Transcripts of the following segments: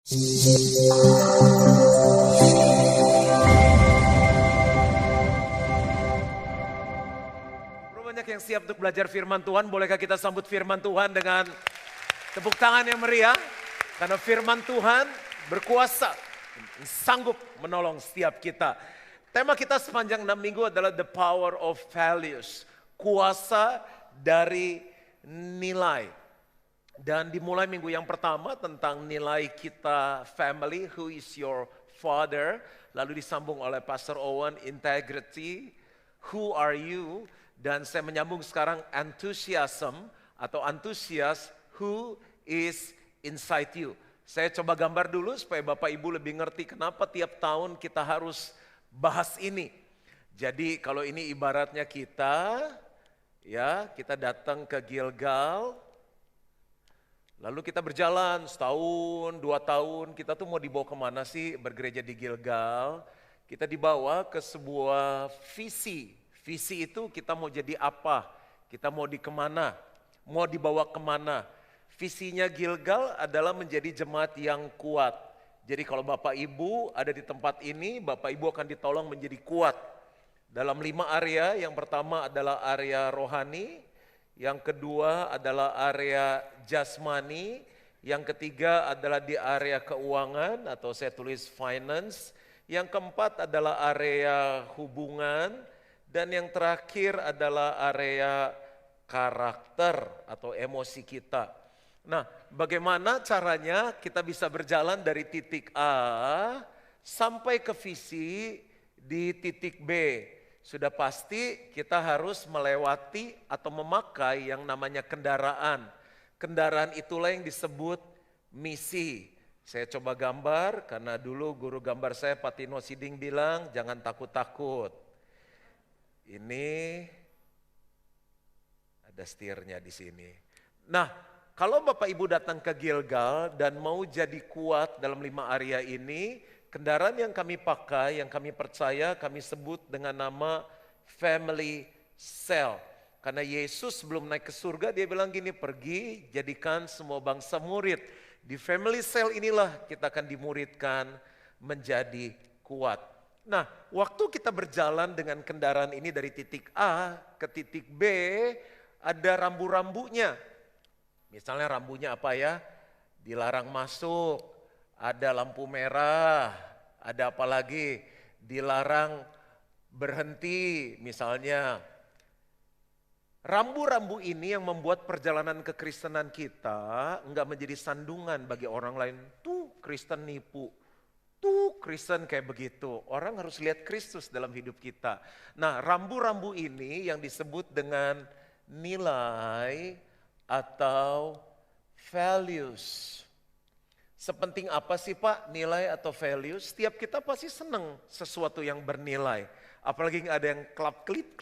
Banyak yang siap untuk belajar firman Tuhan. Bolehkah kita sambut firman Tuhan dengan tepuk tangan yang meriah? Karena firman Tuhan berkuasa, sanggup menolong setiap kita. Tema kita sepanjang 6 minggu adalah The Power of Values. Kuasa dari nilai. Dan dimulai minggu yang pertama tentang nilai kita family, who is your father. Lalu disambung oleh Pastor Owen, integrity, who are you. Dan saya menyambung sekarang enthusiasm atau antusias, who is inside you. Saya coba gambar dulu supaya Bapak Ibu lebih ngerti kenapa tiap tahun kita harus bahas ini. Jadi kalau ini ibaratnya kita datang ke Gilgal. Lalu kita berjalan setahun, 2 tahun, kita tuh mau dibawa kemana sih bergereja di Gilgal? Kita dibawa ke sebuah visi. Visi itu kita mau jadi apa? Kita mau kemana? Mau dibawa kemana? Visinya Gilgal adalah menjadi jemaat yang kuat. Jadi kalau Bapak Ibu ada di tempat ini, Bapak Ibu akan ditolong menjadi kuat. Dalam 5 area, yang pertama adalah area rohani, yang kedua adalah area jasmani, yang ketiga adalah di area keuangan atau saya tulis finance, yang keempat adalah area hubungan, dan yang terakhir adalah area karakter atau emosi kita. Nah, bagaimana caranya kita bisa berjalan dari titik A sampai ke visi di titik B? Sudah pasti kita harus melewati atau memakai yang namanya kendaraan. Kendaraan itulah yang disebut misi. Saya coba gambar karena dulu guru gambar saya Patino Siding bilang jangan takut-takut. Ini ada setirnya di sini. Nah, kalau Bapak Ibu datang ke Gilgal dan mau jadi kuat dalam 5 area ini, kendaraan yang kami pakai, yang kami percaya, kami sebut dengan nama family cell. Karena Yesus sebelum naik ke surga, dia bilang gini, pergi jadikan semua bangsa murid. Di family cell inilah kita akan dimuridkan menjadi kuat. Nah, waktu kita berjalan dengan kendaraan ini dari titik A ke titik B, ada rambu-rambunya. Misalnya rambunya apa ya? Dilarang masuk, ada lampu merah, ada apa lagi? Dilarang berhenti misalnya. Rambu-rambu ini yang membuat perjalanan kekristenan kita enggak menjadi sandungan bagi orang lain. Tuh Kristen nipu, tuh Kristen kayak begitu. Orang harus lihat Kristus dalam hidup kita. Nah, rambu-rambu ini yang disebut dengan nilai atau values. Sepenting apa sih Pak nilai atau values? Setiap kita pasti senang sesuatu yang bernilai. Apalagi ada yang klap-klip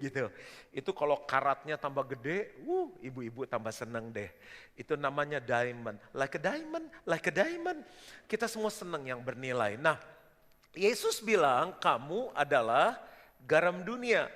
gitu. Itu kalau karatnya tambah gede, ibu-ibu tambah senang deh. Itu namanya diamond. Like a diamond, like a diamond. Kita semua senang yang bernilai. Nah, Yesus bilang kamu adalah garam dunia.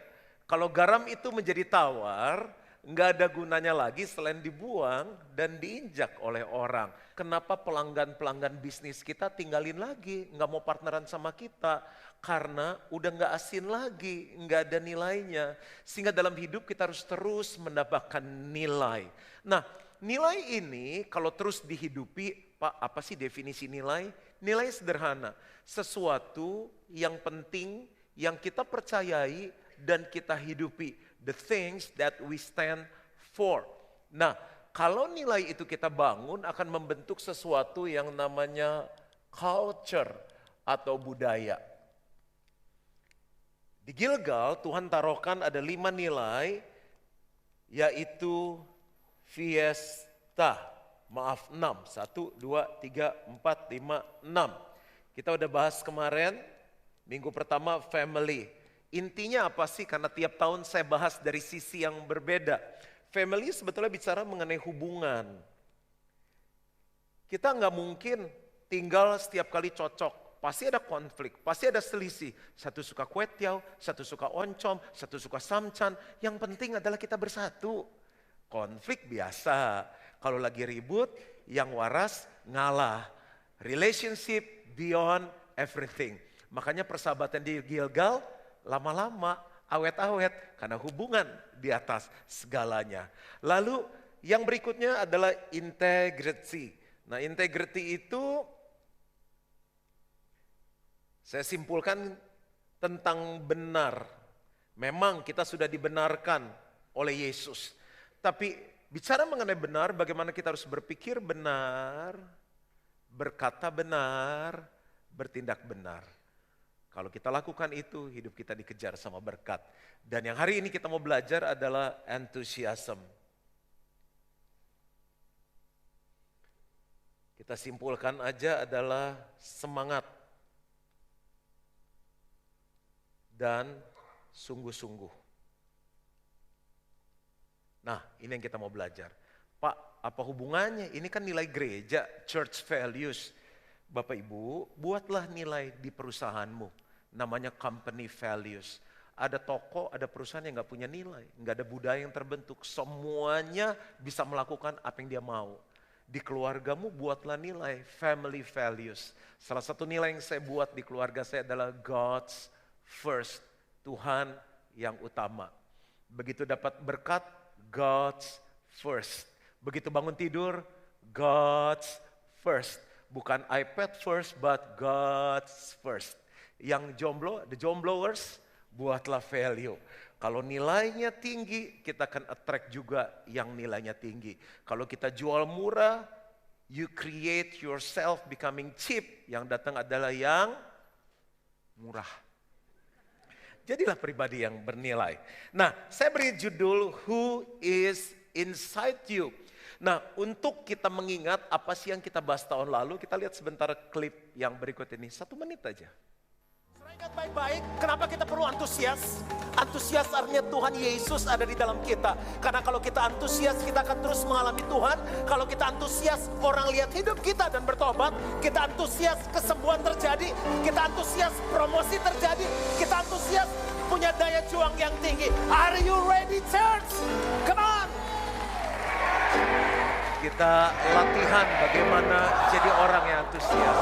Kalau garam itu menjadi tawar, nggak ada gunanya lagi selain dibuang dan diinjak oleh orang. Kenapa pelanggan-pelanggan bisnis kita tinggalin lagi, nggak mau partneran sama kita? Karena udah nggak asin lagi, nggak ada nilainya. Sehingga dalam hidup kita harus terus mendapatkan nilai. Nah, nilai ini kalau terus dihidupi, Pak, apa sih definisi nilai? Nilai sederhana, sesuatu yang penting, yang kita percayai dan kita hidupi. The things that we stand for. Nah, kalau nilai itu kita bangun akan membentuk sesuatu yang namanya culture atau budaya. Di Gilgal Tuhan taruhkan ada 5 nilai, yaitu fiesta. Maaf 6, 1, 2, 3, 4, 5, 6. Kita udah bahas kemarin, minggu pertama family. Intinya apa sih? Karena tiap tahun saya bahas dari sisi yang berbeda. Family sebetulnya bicara mengenai hubungan. Kita nggak mungkin tinggal setiap kali cocok. Pasti ada konflik, pasti ada selisih. Satu suka kue tiaw, satu suka oncom, satu suka samcan. Yang penting adalah kita bersatu. Konflik biasa. Kalau lagi ribut, yang waras ngalah. Relationship beyond everything. Makanya persahabatan di Gilgal lama-lama awet-awet karena hubungan di atas segalanya. Lalu yang berikutnya adalah integrity. Nah, integrity itu saya simpulkan tentang benar. Memang kita sudah dibenarkan oleh Yesus. Tapi bicara mengenai benar, bagaimana kita harus berpikir benar, berkata benar, bertindak benar. Kalau kita lakukan itu, hidup kita dikejar sama berkat. Dan yang hari ini kita mau belajar adalah enthusiasm. Kita simpulkan aja adalah semangat dan sungguh-sungguh. Nah, ini yang kita mau belajar. Pak, apa hubungannya? Ini kan nilai gereja, church values. Bapak Ibu, buatlah nilai di perusahaanmu. Namanya company values. Ada toko, ada perusahaan yang gak punya nilai. Gak ada budaya yang terbentuk. Semuanya bisa melakukan apa yang dia mau. Di keluargamu buatlah nilai, family values. Salah satu nilai yang saya buat di keluarga saya adalah God's first. Tuhan yang utama. Begitu dapat berkat, God's first. Begitu bangun tidur, God's first. Bukan iPad first, but God's first. Yang jomblo, the jombloers, buatlah value. Kalau nilainya tinggi, kita akan attract juga yang nilainya tinggi. Kalau kita jual murah, you create yourself becoming cheap. Yang datang adalah yang murah. Jadilah pribadi yang bernilai. Nah, saya beri judul Who is Inside You. Nah, untuk kita mengingat apa sih yang kita bahas tahun lalu, kita lihat sebentar klip yang berikut ini. 1 menit aja. Ingat baik-baik, kenapa kita perlu antusias? Antusias artinya Tuhan Yesus ada di dalam kita. Karena kalau kita antusias, kita akan terus mengalami Tuhan. Kalau kita antusias, orang lihat hidup kita dan bertobat. Kita antusias, kesembuhan terjadi. Kita antusias, promosi terjadi. Kita antusias, punya daya juang yang tinggi. Are you ready, church? Come on! Kita latihan bagaimana jadi orang yang antusias.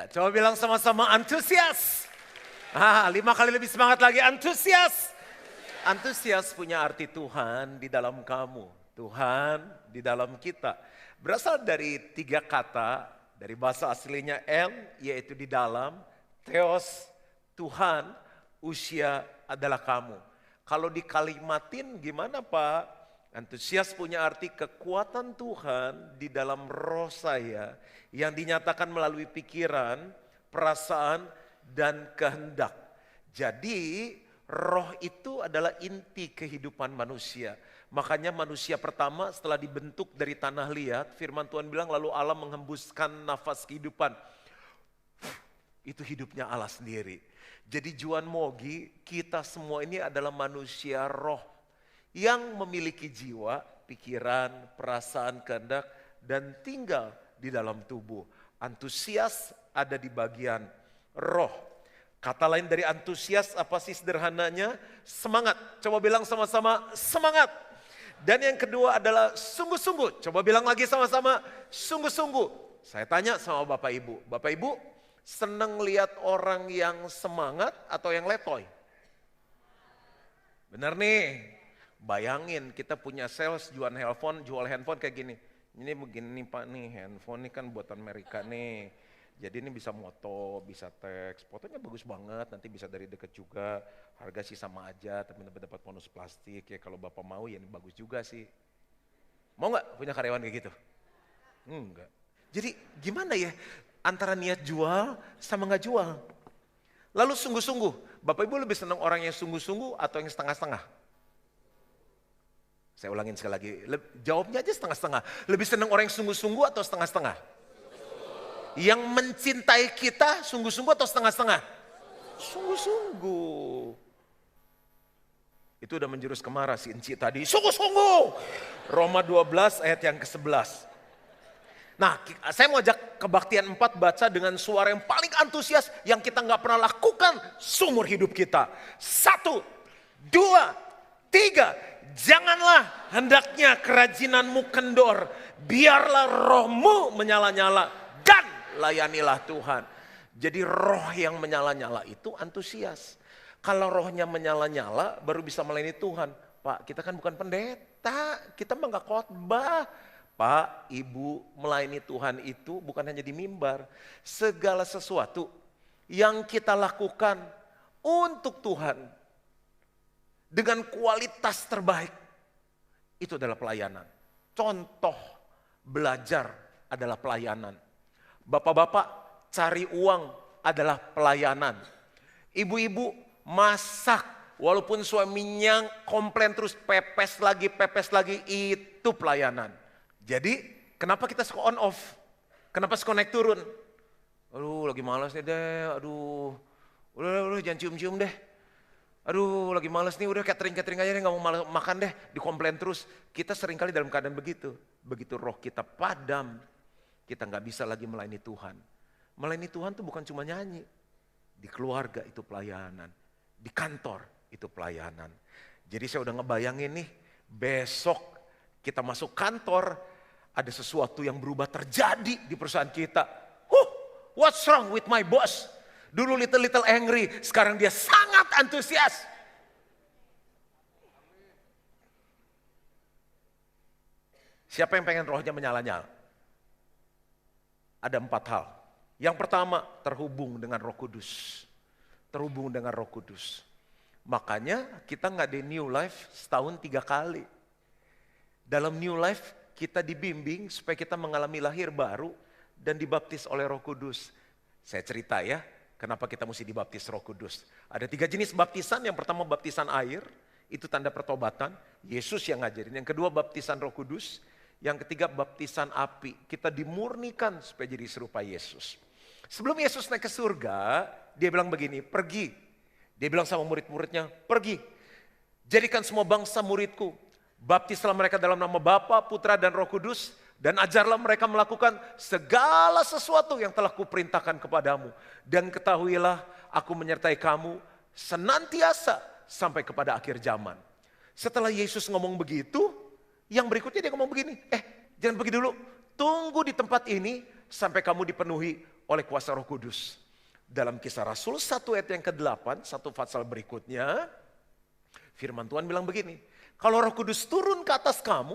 Coba bilang sama-sama antusias. 5 kali lebih semangat lagi, antusias. Antusias punya arti Tuhan di dalam kamu. Tuhan di dalam kita. Berasal dari 3 kata, dari bahasa aslinya yaitu di dalam. Theos, Tuhan, usia adalah kamu. Kalau dikalimatin gimana Pak? Antusias punya arti kekuatan Tuhan di dalam roh saya yang dinyatakan melalui pikiran, perasaan, dan kehendak. Jadi roh itu adalah inti kehidupan manusia. Makanya manusia pertama setelah dibentuk dari tanah liat, firman Tuhan bilang lalu Allah menghembuskan nafas kehidupan. Itu hidupnya Allah sendiri. Jadi Juan Mogi, kita semua ini adalah manusia roh yang memiliki jiwa, pikiran, perasaan, kehendak, dan tinggal di dalam tubuh. Antusias ada di bagian roh. Kata lain dari antusias apa sih sederhananya? Semangat. Coba bilang sama-sama semangat. Dan yang kedua adalah sungguh-sungguh. Coba bilang lagi sama-sama sungguh-sungguh. Saya tanya sama Bapak Ibu. Bapak Ibu senang lihat orang yang semangat atau yang letoy? Benar nih. Bayangin kita punya sales jual handphone kayak gini. Ini begini nih Pak nih, handphone ini kan buatan Amerika nih. Jadi ini bisa moto, bisa teks, fotonya bagus banget, nanti bisa dari dekat juga. Harga sih sama aja, tapi dapat bonus plastik ya. Kalau Bapak mau ya ini bagus juga sih. Mau nggak punya karyawan kayak gitu? Enggak. Jadi gimana ya antara niat jual sama nggak jual? Lalu sungguh-sungguh, Bapak Ibu lebih senang orang yang sungguh-sungguh atau yang setengah-setengah? Saya ulangin sekali lagi, jawabnya aja setengah-setengah. Lebih senang orang yang sungguh-sungguh atau setengah-setengah? Yang mencintai kita sungguh-sungguh atau setengah-setengah? Sungguh-sungguh. Itu udah menjurus kemara si Enci tadi. Sungguh-sungguh. Roma 12 ayat yang ke-11. Nah, saya mau ajak kebaktian 4 baca dengan suara yang paling antusias yang kita nggak pernah lakukan seumur hidup kita. 1, 2, 3. Janganlah hendaknya kerajinanmu kendor. Biarlah rohmu menyala-nyala dan layanilah Tuhan. Jadi roh yang menyala-nyala itu antusias. Kalau rohnya menyala-nyala baru bisa melayani Tuhan. Pak, kita kan bukan pendeta, kita mah gak khotbah. Pak, Ibu, melayani Tuhan itu bukan hanya di mimbar. Segala sesuatu yang kita lakukan untuk Tuhan dengan kualitas terbaik, itu adalah pelayanan. Contoh belajar adalah pelayanan. Bapak-bapak cari uang adalah pelayanan. Ibu-ibu masak walaupun suaminya komplain terus pepes lagi, itu pelayanan. Jadi kenapa kita suka on off? Kenapa suka naik turun? Aduh lagi malas nih deh, aduh udah jangan cium-cium deh. Aduh lagi malas nih, udah catering aja deh, gak mau makan deh, dikomplain terus. Kita seringkali dalam keadaan begitu. Begitu roh kita padam, kita gak bisa lagi melayani Tuhan. Melayani Tuhan tuh bukan cuma nyanyi. Di keluarga itu pelayanan, di kantor itu pelayanan. Jadi saya udah ngebayangin nih, besok kita masuk kantor, ada sesuatu yang berubah terjadi di perusahaan kita. What's wrong with my boss? Dulu little angry, sekarang dia sangat antusias. Siapa yang pengen rohnya menyala-nyala? Ada 4 hal. Yang pertama, terhubung dengan Roh Kudus. Terhubung dengan Roh Kudus. Makanya kita ngadain New Life setahun 3 kali. Dalam New Life kita dibimbing supaya kita mengalami lahir baru dan dibaptis oleh Roh Kudus. Saya cerita ya, kenapa kita mesti dibaptis Roh Kudus. Ada 3 jenis baptisan. Yang pertama baptisan air, itu tanda pertobatan. Yesus yang ngajarin. Yang kedua baptisan Roh Kudus. Yang ketiga baptisan api. Kita dimurnikan supaya jadi serupa Yesus. Sebelum Yesus naik ke surga, dia bilang begini, pergi. Dia bilang sama murid-muridnya, pergi. Jadikan semua bangsa muridku. Baptislah mereka dalam nama Bapa, Putra, dan Roh Kudus. Dan ajarlah mereka melakukan segala sesuatu yang telah kuperintahkan kepadamu. Dan ketahuilah aku menyertai kamu senantiasa sampai kepada akhir zaman. Setelah Yesus ngomong begitu, yang berikutnya dia ngomong begini. Jangan pergi dulu, tunggu di tempat ini sampai kamu dipenuhi oleh kuasa Roh Kudus. Dalam Kisah Rasul 1 ayat yang ke-8, 1 pasal berikutnya, firman Tuhan bilang begini. Kalau Roh Kudus turun ke atas kamu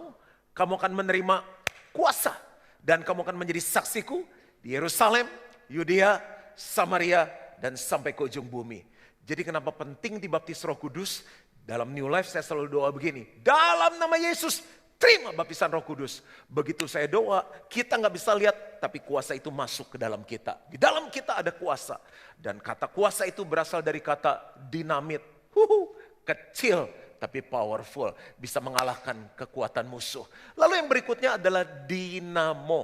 akan menerima kuasa. Dan kamu akan menjadi saksiku di Yerusalem, Yudea, Samaria, dan sampai ke ujung bumi. Jadi kenapa penting dibaptis Roh Kudus? Dalam New Life saya selalu doa begini. Dalam nama Yesus, terima baptisan Roh Kudus. Begitu saya doa, kita gak bisa lihat, tapi kuasa itu masuk ke dalam kita. Di dalam kita ada kuasa. Dan kata kuasa itu berasal dari kata dinamit. Kecil tapi powerful, bisa mengalahkan kekuatan musuh. Lalu yang berikutnya adalah dinamo.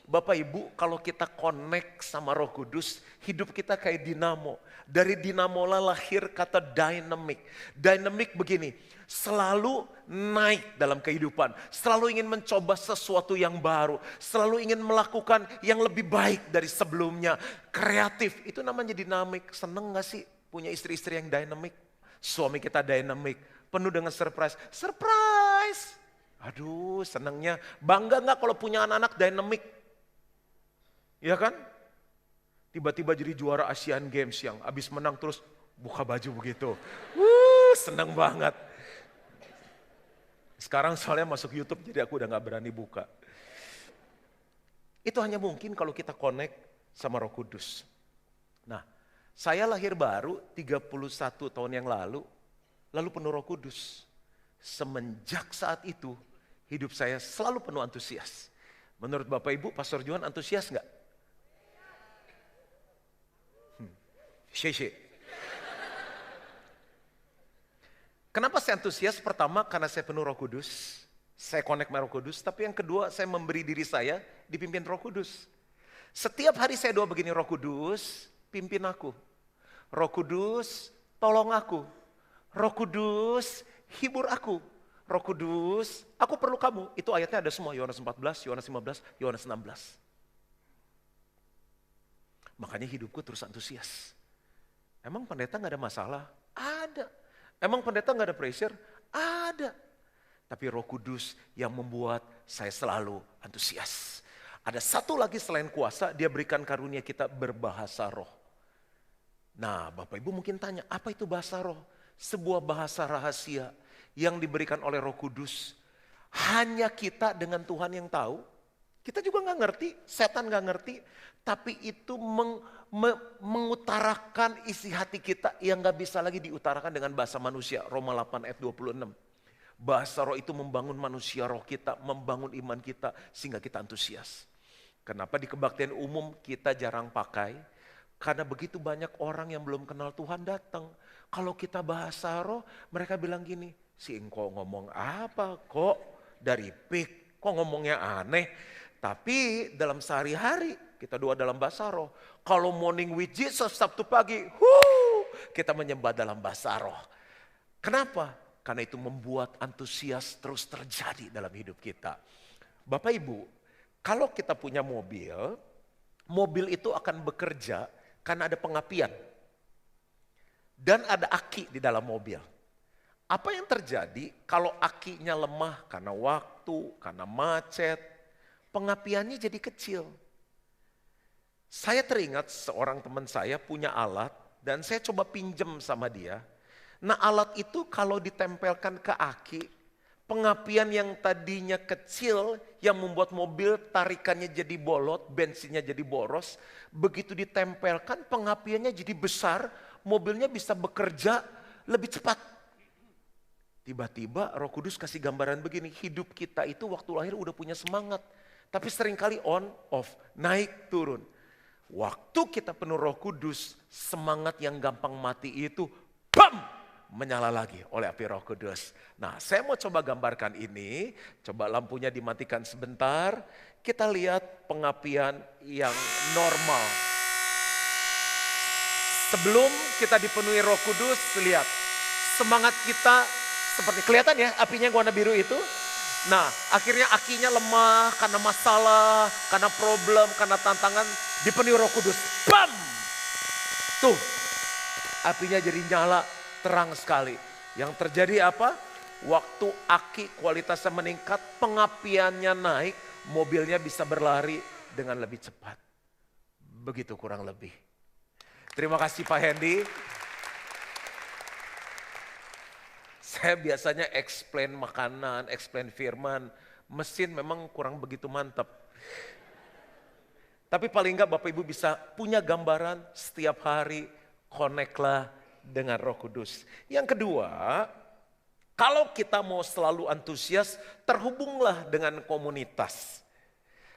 Bapak Ibu, kalau kita connect sama Roh Kudus, hidup kita kayak dinamo. Dari dinamo lah lahir kata dynamic. Dynamic begini, selalu naik dalam kehidupan, selalu ingin mencoba sesuatu yang baru, selalu ingin melakukan yang lebih baik dari sebelumnya. Kreatif, itu namanya dinamik. Seneng gak sih punya istri-istri yang dynamic? Suami kita dynamic. Penuh dengan surprise. Surprise! Aduh senangnya. Bangga gak kalau punya anak-anak dynamic? Ya kan? Tiba-tiba jadi juara Asian Games yang abis menang terus buka baju begitu. Senang banget. Sekarang soalnya masuk YouTube jadi aku udah gak berani buka. Itu hanya mungkin kalau kita connect sama Roh Kudus. Nah, saya lahir baru 31 tahun yang lalu penuh Roh Kudus. Semenjak saat itu, hidup saya selalu penuh antusias. Menurut Bapak Ibu, Pastor Johan antusias enggak? Kenapa saya antusias? Pertama, karena saya penuh Roh Kudus. Saya connect sama Roh Kudus. Tapi yang kedua, saya memberi diri saya dipimpin Roh Kudus. Setiap hari saya doa begini, Roh Kudus, pimpin aku. Roh Kudus, tolong aku. Roh Kudus, hibur aku. Roh Kudus, aku perlu kamu. Itu ayatnya ada semua, Yohanes 14, Yohanes 15, Yohanes 16. Makanya hidupku terus antusias. Emang pendeta gak ada masalah? Ada. Emang pendeta gak ada pressure? Ada. Tapi Roh Kudus yang membuat saya selalu antusias. Ada satu lagi selain kuasa, dia berikan karunia kita berbahasa roh. Nah, Bapak Ibu mungkin tanya, apa itu bahasa roh? Sebuah bahasa rahasia yang diberikan oleh Roh Kudus. Hanya kita dengan Tuhan yang tahu. Kita juga gak ngerti, setan gak ngerti. Tapi itu mengutarakan isi hati kita yang gak bisa lagi diutarakan dengan bahasa manusia. Roma 8 ayat 26. Bahasa roh itu membangun manusia roh kita, membangun iman kita sehingga kita antusias. Kenapa di kebaktian umum kita jarang pakai? Karena begitu banyak orang yang belum kenal Tuhan datang. Kalau kita bahasa roh, mereka bilang gini, si engkau ngomong apa kok dari pik, kok ngomongnya aneh. Tapi dalam sehari-hari kita doa dalam bahasa roh. Kalau morning with Jesus Sabtu pagi, kita menyembah dalam bahasa roh. Kenapa? Karena itu membuat antusias terus terjadi dalam hidup kita. Bapak Ibu, kalau kita punya mobil, mobil itu akan bekerja karena ada pengapian. Dan ada aki di dalam mobil. Apa yang terjadi kalau akinya lemah karena waktu, karena macet, pengapiannya jadi kecil. Saya teringat seorang teman saya punya alat dan saya coba pinjam sama dia. Nah alat itu kalau ditempelkan ke aki, pengapian yang tadinya kecil yang membuat mobil tarikannya jadi bolot, bensinnya jadi boros. Begitu ditempelkan pengapiannya jadi besar, mobilnya bisa bekerja lebih cepat. Tiba-tiba Roh Kudus kasih gambaran begini, hidup kita itu waktu lahir udah punya semangat. Tapi seringkali on, off, naik, turun. Waktu kita penuh Roh Kudus, semangat yang gampang mati itu, bam, menyala lagi oleh api Roh Kudus. Nah, saya mau coba gambarkan ini, coba lampunya dimatikan sebentar. Kita lihat pengapian yang normal. Sebelum kita dipenuhi Roh Kudus, lihat semangat kita seperti kelihatan ya apinya yang warna biru itu. Nah, akhirnya akinya lemah karena masalah, karena problem, karena tantangan, dipenuhi Roh Kudus. Bam! Tuh, apinya jadi nyala, terang sekali. Yang terjadi apa? Waktu aki kualitasnya meningkat, pengapiannya naik, mobilnya bisa berlari dengan lebih cepat. Begitu kurang lebih. Terima kasih Pak Hendy. Saya biasanya explain makanan, explain firman, mesin memang kurang begitu mantap. Tapi paling enggak Bapak Ibu bisa punya gambaran setiap hari, connect-lah dengan Roh Kudus. Yang kedua, kalau kita mau selalu antusias, terhubunglah dengan komunitas.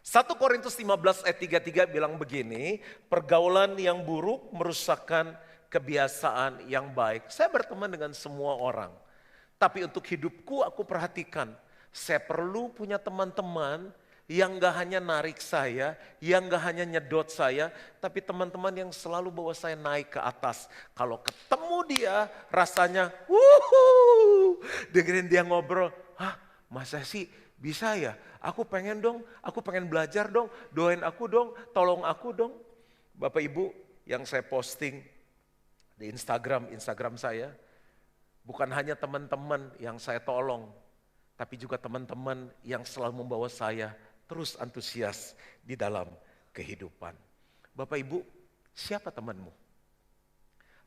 1 Korintus 15 ayat 33 bilang begini, pergaulan yang buruk merusakkan kebiasaan yang baik. Saya berteman dengan semua orang. Tapi untuk hidupku aku perhatikan, saya perlu punya teman-teman yang gak hanya narik saya, yang gak hanya nyedot saya, tapi teman-teman yang selalu bawa saya naik ke atas. Kalau ketemu dia rasanya, dengerin dia ngobrol, masa sih bisa ya? Aku pengen dong, aku pengen belajar dong, doain aku dong, tolong aku dong. Bapak Ibu yang saya posting di Instagram saya, bukan hanya teman-teman yang saya tolong, tapi juga teman-teman yang selalu membawa saya terus antusias di dalam kehidupan. Bapak Ibu, siapa temanmu?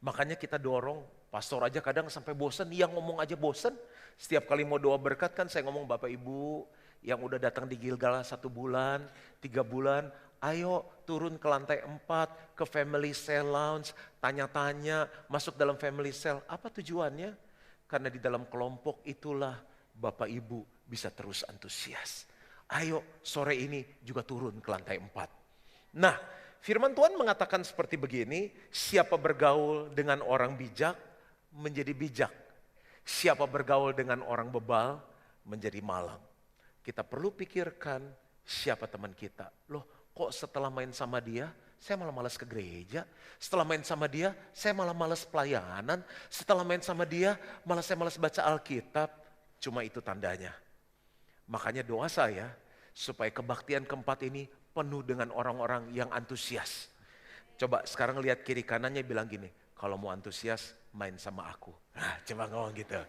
Makanya kita dorong, pastor aja kadang sampai bosan, yang ngomong aja bosan. Setiap kali mau doa berkat kan saya ngomong, Bapak Ibu yang udah datang di Gilgal 1 bulan, 3 bulan, ayo turun ke lantai 4, ke Family Cell Lounge, tanya-tanya, masuk dalam Family Cell. Apa tujuannya? Karena di dalam kelompok itulah Bapak Ibu bisa terus antusias. Ayo sore ini juga turun ke lantai 4. Nah, firman Tuhan mengatakan seperti begini, siapa bergaul dengan orang bijak menjadi bijak. Siapa bergaul dengan orang bebal menjadi malang. Kita perlu pikirkan siapa teman kita. Loh, kok setelah main sama dia, saya malah malas ke gereja. Setelah main sama dia, saya malah malas pelayanan. Setelah main sama dia, malah saya malas baca Alkitab. Cuma itu tandanya. Makanya doa saya, supaya kebaktian keempat ini penuh dengan orang-orang yang antusias. Coba sekarang lihat kiri kanannya bilang gini, kalau mau antusias, main sama aku. Nah, coba ngomong gitu.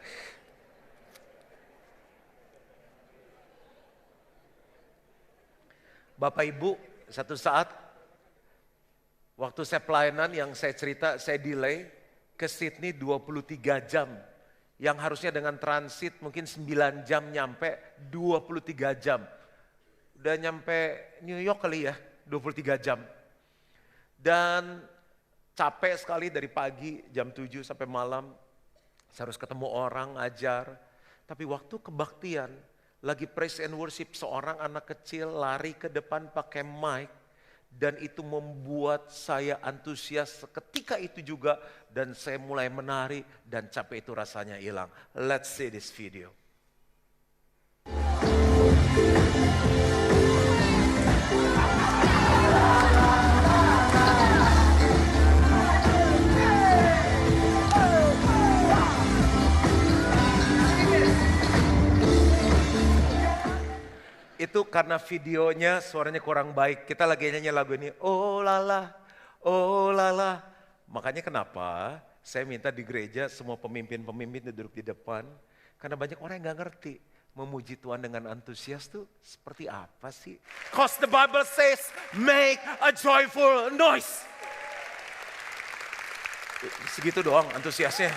Bapak Ibu, satu saat waktu saya pelayanan yang saya cerita, saya delay ke Sydney 23 jam. Yang harusnya dengan transit mungkin 9 jam nyampe 23 jam. Udah nyampe New York kali ya, 23 jam. Dan capek sekali dari pagi jam 7 sampai malam. Saya harus ketemu orang, ajar. Tapi waktu kebaktian, lagi praise and worship, seorang anak kecil lari ke depan pakai mic. Dan itu membuat saya antusias ketika itu juga. Dan saya mulai menari dan capek itu rasanya hilang. Let's see this video. Itu karena videonya suaranya kurang baik. Kita lagi nyanyi lagu ini, oh lala, oh lala. Makanya kenapa saya minta di gereja semua pemimpin-pemimpin duduk di depan. Karena banyak orang yang gak ngerti. Memuji Tuhan dengan antusias tuh seperti apa sih? Cause the Bible says, make a joyful noise. Segitu doang antusiasnya.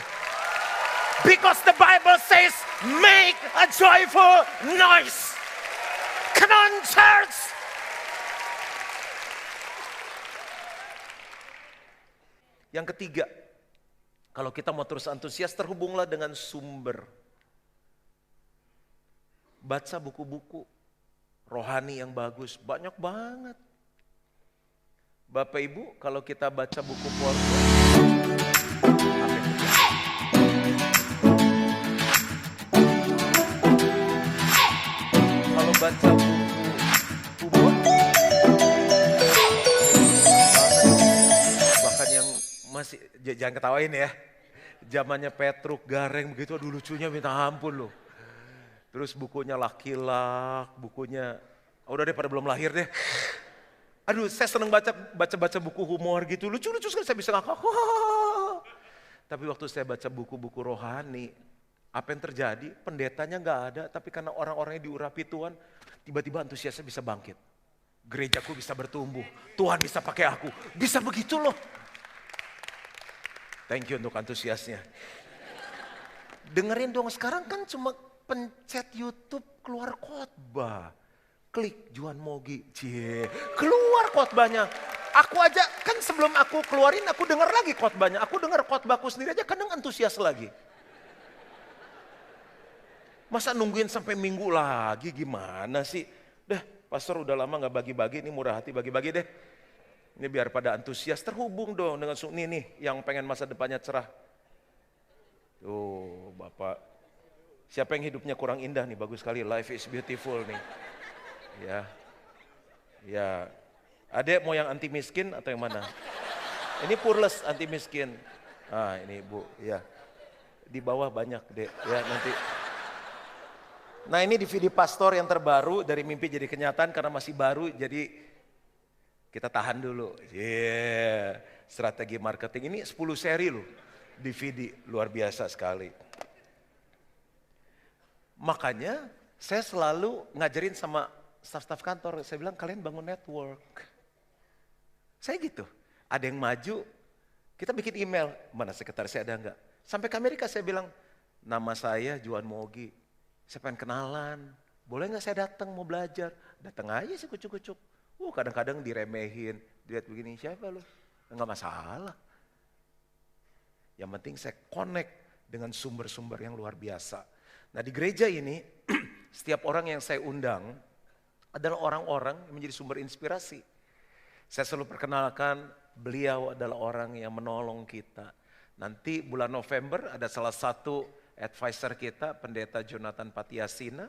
Because the Bible says, make a joyful noise. Come on, church! Yang ketiga, kalau kita mau terus antusias, terhubunglah dengan sumber. Baca buku-buku rohani yang bagus, banyak banget. Bapak Ibu, kalau kita baca buku porno, kalau baca buku humor, bahkan yang masih, jangan ketawain ya, zamannya Petruk, Gareng begitu, aduh lucunya minta ampun loh. Terus bukunya Laki-Lak, bukunya, udah deh pada belum lahir deh. Aduh saya seneng baca buku humor gitu, lucu-lucu sekali saya bisa ngakak. Tapi waktu saya baca buku-buku rohani, apa yang terjadi? Pendetanya gak ada, tapi karena orang-orangnya diurapi Tuhan, tiba-tiba antusiasnya bisa bangkit. Gerejaku bisa bertumbuh, Tuhan bisa pakai aku, bisa begitu loh. Thank you untuk antusiasnya. Dengerin dong, sekarang kan cuma pencet YouTube keluar khotbah. Klik Juan Mogi, keluar khotbahnya. Aku aja kan sebelum aku keluarin aku dengar lagi khotbahnya. Aku dengar khotbahku sendiri aja kadang antusias lagi. Masa nungguin sampai minggu lagi gimana sih? Dah, pastor udah lama gak bagi-bagi, ini murah hati bagi-bagi deh. Ini biar pada antusias, terhubung dong dengan ini nih yang pengen masa depannya cerah. Tuh Bapak, siapa yang hidupnya kurang indah nih, bagus sekali, life is beautiful nih. Ya, adek mau yang anti miskin atau yang mana? Ini purles anti miskin. Ah ini Bu, ya. Di bawah banyak dek, ya nanti. Nah ini DVD pastor yang terbaru, dari mimpi jadi kenyataan karena masih baru, jadi kita tahan dulu. Strategi marketing ini 10 seri loh, DVD luar biasa sekali. Makanya saya selalu ngajarin sama staf-staf kantor, saya bilang kalian bangun network. Saya gitu, ada yang maju, kita bikin email, mana sekretaris saya ada enggak. Sampai ke Amerika saya bilang, nama saya Juan Mogi, saya pengen kenalan, boleh enggak saya datang mau belajar. Datang aja sih kucuk-kucuk. Kadang-kadang diremehin, dilihat begini, siapa lu? Enggak masalah. Yang penting saya connect dengan sumber-sumber yang luar biasa. Nah di gereja ini, setiap orang yang saya undang adalah orang-orang yang menjadi sumber inspirasi. Saya selalu perkenalkan, beliau adalah orang yang menolong kita. Nanti bulan November ada salah satu advisor kita, Pendeta Jonathan Patiasina.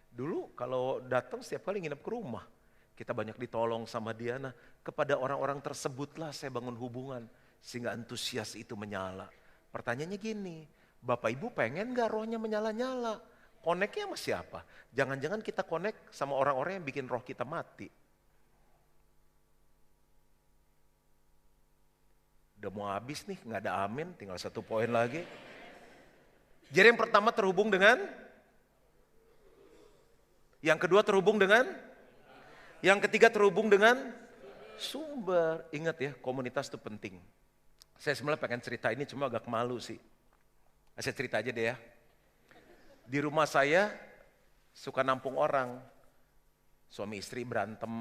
Dulu kalau datang setiap kali nginep ke rumah. Kita banyak ditolong sama dia. Nah, kepada orang-orang tersebutlah saya bangun hubungan. Sehingga antusias itu menyala. Pertanyaannya gini, Bapak Ibu pengen gak rohnya menyala-nyala? Koneknya sama siapa? Jangan-jangan kita konek sama orang-orang yang bikin roh kita mati. Udah mau habis nih, gak ada amin, tinggal 1 poin lagi. Jadi yang pertama terhubung dengan, yang kedua terhubung dengan, yang ketiga terhubung dengan sumber. Ingat ya, komunitas itu penting. Saya sebenarnya pengen cerita ini cuma agak malu sih. Saya cerita aja deh ya. Di rumah saya suka nampung orang. Suami istri berantem,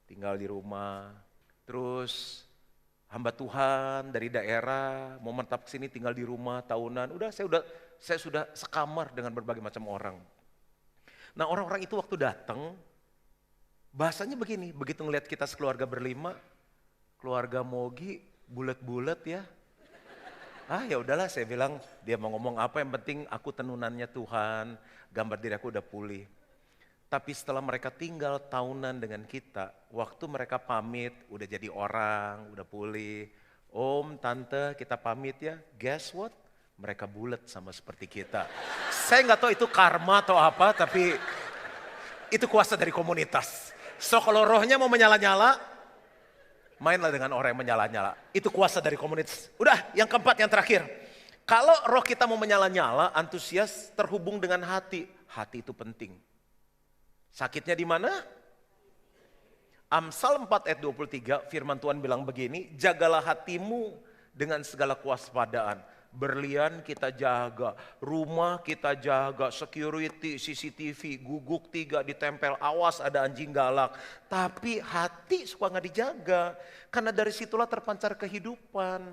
tinggal di rumah. Terus hamba Tuhan dari daerah mau menetap ke sini tinggal di rumah tahunan. Saya sudah sekamar dengan berbagai macam orang. Nah, orang-orang itu waktu datang bahasanya begini, begitu ngelihat kita sekeluarga berlima, keluarga Mogi bulat-bulat ya. Ya udahlah, saya bilang dia mau ngomong apa, yang penting aku tenunannya Tuhan, gambar diri aku udah pulih. Tapi setelah mereka tinggal tahunan dengan kita, waktu mereka pamit udah jadi orang, udah pulih. Om, tante, kita pamit ya. Guess what? Mereka bulat sama seperti kita. Saya nggak tahu itu karma atau apa, tapi itu kuasa dari komunitas. So kalau rohnya mau menyala-nyala, mainlah dengan orang yang menyala-nyala. Itu kuasa dari komunitas. Udah, yang keempat, yang terakhir. Kalau roh kita mau menyala-nyala, antusias terhubung dengan hati. Hati itu penting. Sakitnya di mana? Amsal 4 ayat 23, firman Tuhan bilang begini, jagalah hatimu dengan segala kewaspadaan. Berlian kita jaga, rumah kita jaga, security, CCTV, guguk 3 ditempel, awas ada anjing galak. Tapi hati suka gak dijaga, karena dari situlah terpancar kehidupan.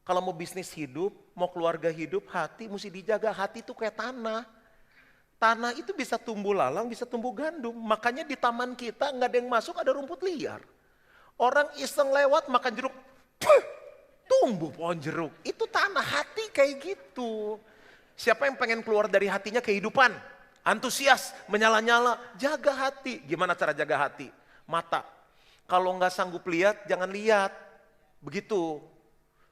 Kalau mau bisnis hidup, mau keluarga hidup, hati mesti dijaga. Hati itu kayak tanah. Tanah itu bisa tumbuh lalang, bisa tumbuh gandum. Makanya di taman kita gak ada yang masuk, ada rumput liar. Orang iseng lewat makan jeruk, tumbuh pohon jeruk. Itu tanah, hati kayak gitu. Siapa yang pengen keluar dari hatinya kehidupan? Antusias, menyala-nyala, jaga hati. Gimana cara jaga hati? Mata. Kalau nggak sanggup lihat, jangan lihat. Begitu.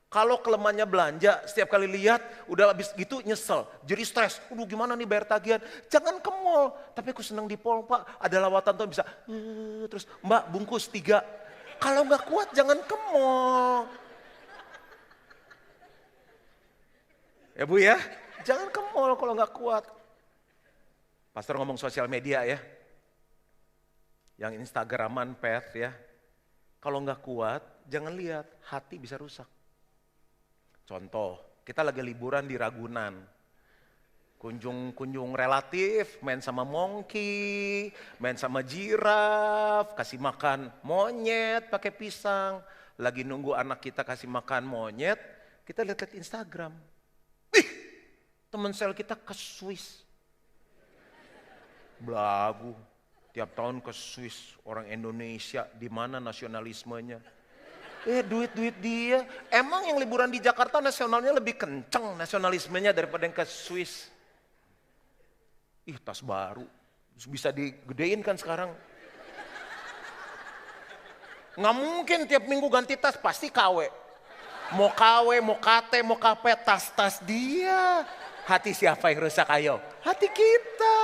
Kalau kelemahannya belanja, setiap kali lihat, udah habis gitu nyesel. Jadi stres, gimana nih bayar tagihan? Jangan ke mall. Tapi aku senang di mall Pak, ada lawatan tuh bisa. Terus Mbak bungkus 3. Kalau nggak kuat jangan ke mall. Ya Bu ya, jangan ke mall kalau nggak kuat. Pastor ngomong sosial media ya. Yang Instagraman, pet ya. Kalau nggak kuat, jangan lihat, hati bisa rusak. Contoh, kita lagi liburan di Ragunan. Kunjung relatif, main sama monkey, main sama jiraf, kasih makan monyet pakai pisang. Lagi nunggu anak kita kasih makan monyet, kita lihat Instagram. Teman sel kita ke Swiss. Belagu, tiap tahun ke Swiss, orang Indonesia, di mana nasionalismenya? Duit dia. Emang yang liburan di Jakarta nasionalnya lebih kenceng nasionalismenya daripada yang ke Swiss. Tas baru, bisa digedein kan sekarang. Nggak mungkin tiap minggu ganti tas, pasti KW. Mau KW, mau KT, mau KP, tas-tas dia. Hati siapa yang rusak ayo? Hati kita.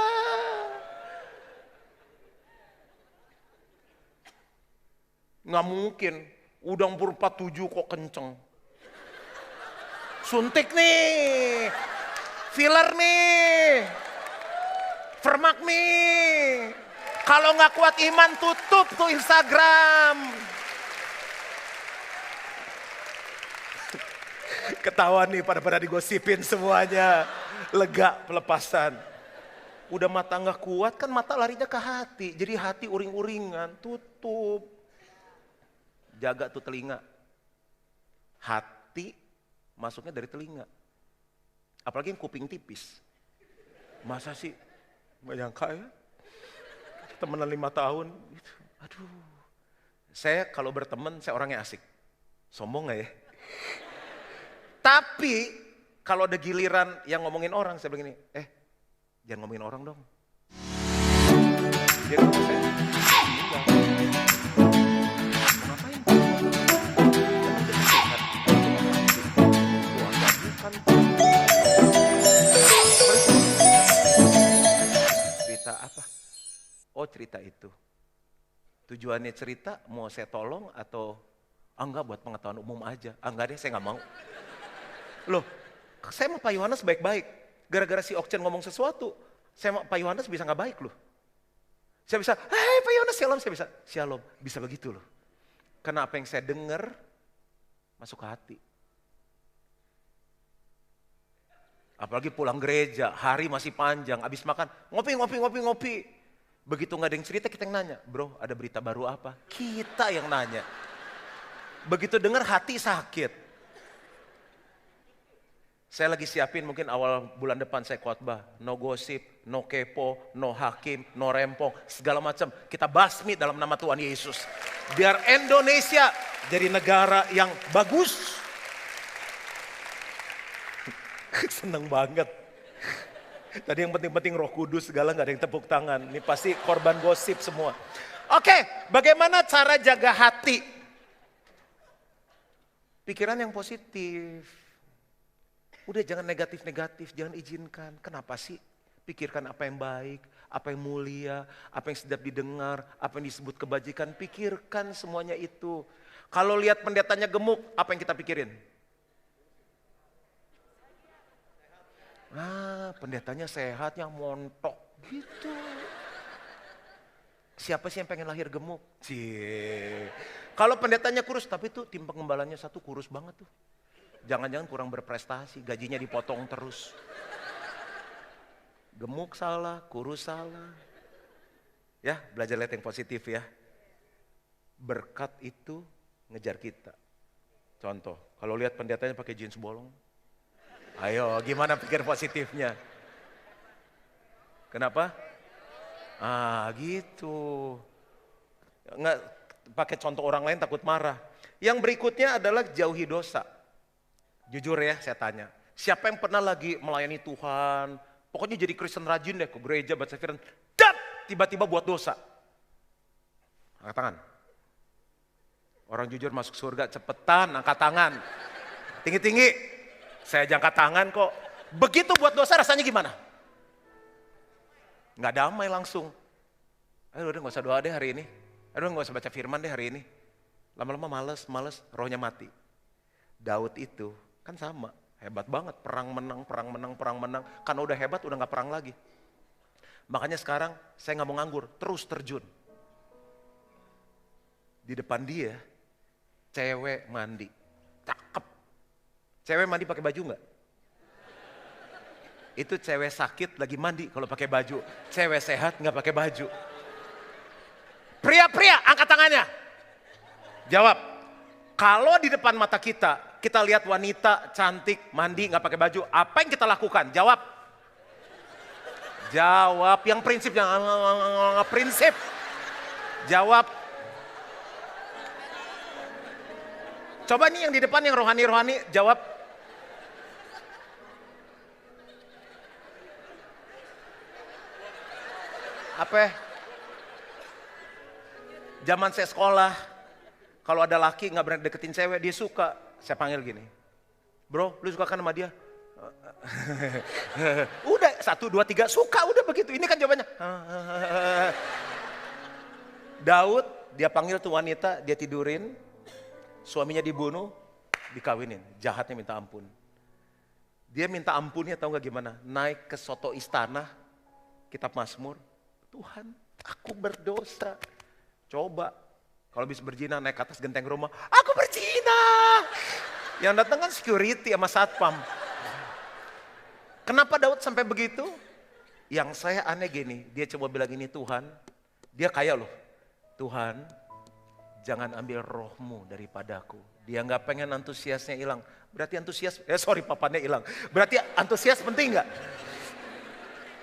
Nggak mungkin, udang pur 47 kok kenceng. Suntik nih, filler nih, Vermak nih. Kalau nggak kuat iman tutup tuh Instagram. Ketahuan nih pada digosipin semuanya. Lega pelepasan. Udah mata gak kuat kan mata larinya ke hati. Jadi hati uring-uringan, tutup. Jaga tuh telinga. Hati masuknya dari telinga. Apalagi yang kuping tipis. Masa sih? Gak nyangka ya. Temenan 5 tahun. Aduh. Saya kalau berteman saya orangnya asik. Sombong gak ya? Tapi Kalau ada giliran yang ngomongin orang, saya bilang gini, jangan ngomongin orang dong. Dia ngomong saya, enggak. Ngapain? Cerita apa? Oh, cerita itu. Tujuannya cerita mau saya tolong atau enggak buat pengetahuan umum aja. Enggak deh, saya nggak mau. Loh, saya sama Pak Yohanes baik-baik. Gara-gara si Okchen ngomong sesuatu, saya sama Pak Yohanes bisa nggak baik loh. Saya bisa, Pak Yohanes shalom, saya bisa shalom. Bisa begitu loh. Karena apa yang saya dengar masuk ke hati. Apalagi pulang gereja, hari masih panjang, habis makan, ngopi. Begitu nggak ada yang cerita, kita yang nanya, bro ada berita baru apa? Kita yang nanya. Begitu dengar hati sakit. Saya lagi siapin mungkin awal bulan depan saya khotbah. No gosip, no kepo, no hakim, no rempong, segala macam. Kita basmi dalam nama Tuhan Yesus. Biar Indonesia jadi negara yang bagus. Seneng banget. Tadi yang penting-penting Roh Kudus segala gak ada yang tepuk tangan. Ini pasti korban gosip semua. Oke, bagaimana cara jaga hati? Pikiran yang positif. Udah jangan negatif-negatif, jangan izinkan. Kenapa sih? Pikirkan apa yang baik, apa yang mulia, apa yang sedap didengar, apa yang disebut kebajikan. Pikirkan semuanya itu. Kalau lihat pendetanya gemuk, apa yang kita pikirin? Pendetanya sehat, yang montok gitu. Siapa sih yang pengen lahir gemuk? Kalau pendetanya kurus, tapi tuh tim pengembalanya satu kurus banget tuh. Jangan-jangan kurang berprestasi, gajinya dipotong terus. Gemuk salah, kurus salah. Ya, belajar lihat yang positif ya. Berkat itu ngejar kita. Contoh, kalau lihat pendetanya pakai jeans bolong. Ayo, gimana pikir positifnya? Kenapa? Gitu. Nggak pakai contoh orang lain takut marah. Yang berikutnya adalah jauhi dosa. Jujur ya, saya tanya. Siapa yang pernah lagi melayani Tuhan? Pokoknya jadi Kristen rajin deh ke gereja, baca firman. Dan tiba-tiba buat dosa. Angkat tangan. Orang jujur masuk surga cepetan, angkat tangan. Tinggi-tinggi. Saya jangka tangan kok. Begitu buat dosa rasanya gimana? Nggak damai langsung. Aduh udah gak usah doa deh hari ini. Aduh gak usah baca firman deh hari ini. Lama-lama males, rohnya mati. Daud itu kan sama. Hebat banget, perang menang. Karena udah hebat udah gak perang lagi. Makanya sekarang saya gak mau nganggur, terus terjun. Di depan dia, cewek mandi. Cakep. Cewek mandi pakai baju nggak? Itu cewek sakit lagi mandi kalau pakai baju. Cewek sehat nggak pakai baju. Pria-pria angkat tangannya. Jawab. Kalau di depan mata kita lihat wanita cantik mandi nggak pakai baju, apa yang kita lakukan? Jawab. Jawab yang prinsip, yang prinsip. Jawab. Coba nih yang di depan yang rohani-rohani jawab. Apa? Zaman saya sekolah, kalau ada laki nggak berani deketin cewek, dia suka. Saya panggil gini, bro, lu suka kan sama dia? Udah 1, 2, 3 suka, udah begitu. Ini kan jawabannya. Daud, dia panggil tuh wanita, dia tidurin, suaminya dibunuh, dikawinin, jahatnya minta ampun. Dia minta ampunnya tahu nggak gimana? Naik ke soto istana, kitab Mazmur. Tuhan, aku berdosa. Coba, kalau bisa berzina naik ke atas genteng rumah, aku berzina. Yang datang kan security sama satpam. Kenapa Daud sampai begitu? Yang saya aneh gini, dia coba bilang gini, Tuhan, dia kaya loh. Tuhan, jangan ambil rohmu daripadaku. Dia nggak pengen antusiasnya hilang. Berarti antusias, papannya hilang. Berarti antusias penting nggak?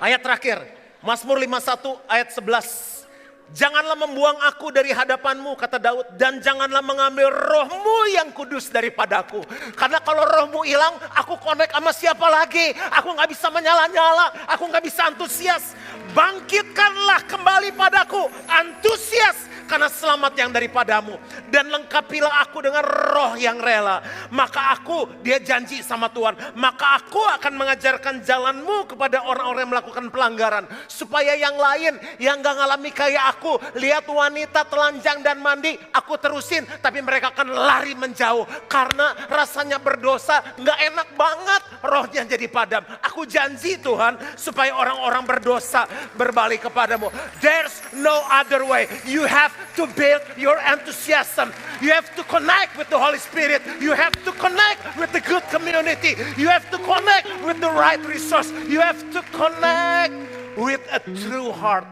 Ayat terakhir. Mazmur 51 ayat 11. Janganlah membuang aku dari hadapanmu, kata Daud. Dan janganlah mengambil rohmu yang kudus daripadaku. Karena kalau rohmu hilang, aku connect sama siapa lagi? Aku gak bisa menyala-nyala, aku gak bisa antusias. Bangkitkanlah kembali padaku, antusias. Karena selamat yang daripadamu. Dan lengkapilah aku dengan roh yang rela. Maka aku, dia janji sama Tuhan. Maka aku akan mengajarkan jalanmu kepada orang-orang yang melakukan pelanggaran. Supaya yang lain yang gak ngalami kayak aku. Lihat wanita telanjang dan mandi, aku terusin. Tapi mereka akan lari menjauh. Karena rasanya berdosa gak enak banget. Rohnya jadi padam. Aku janji Tuhan supaya orang-orang berdosa berbalik kepadamu. There's no other way. You have to build your enthusiasm. You have to connect with the Holy Spirit. You have to connect with the good community. You have to connect with the right resource. You have to connect with a true heart.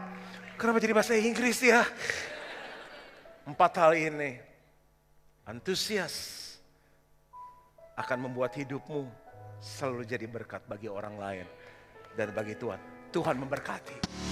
Kenapa jadi bahasa Inggris ya? 4 hal ini. Antusias akan membuat hidupmu selalu jadi berkat bagi orang lain dan bagi Tuhan. Tuhan memberkati.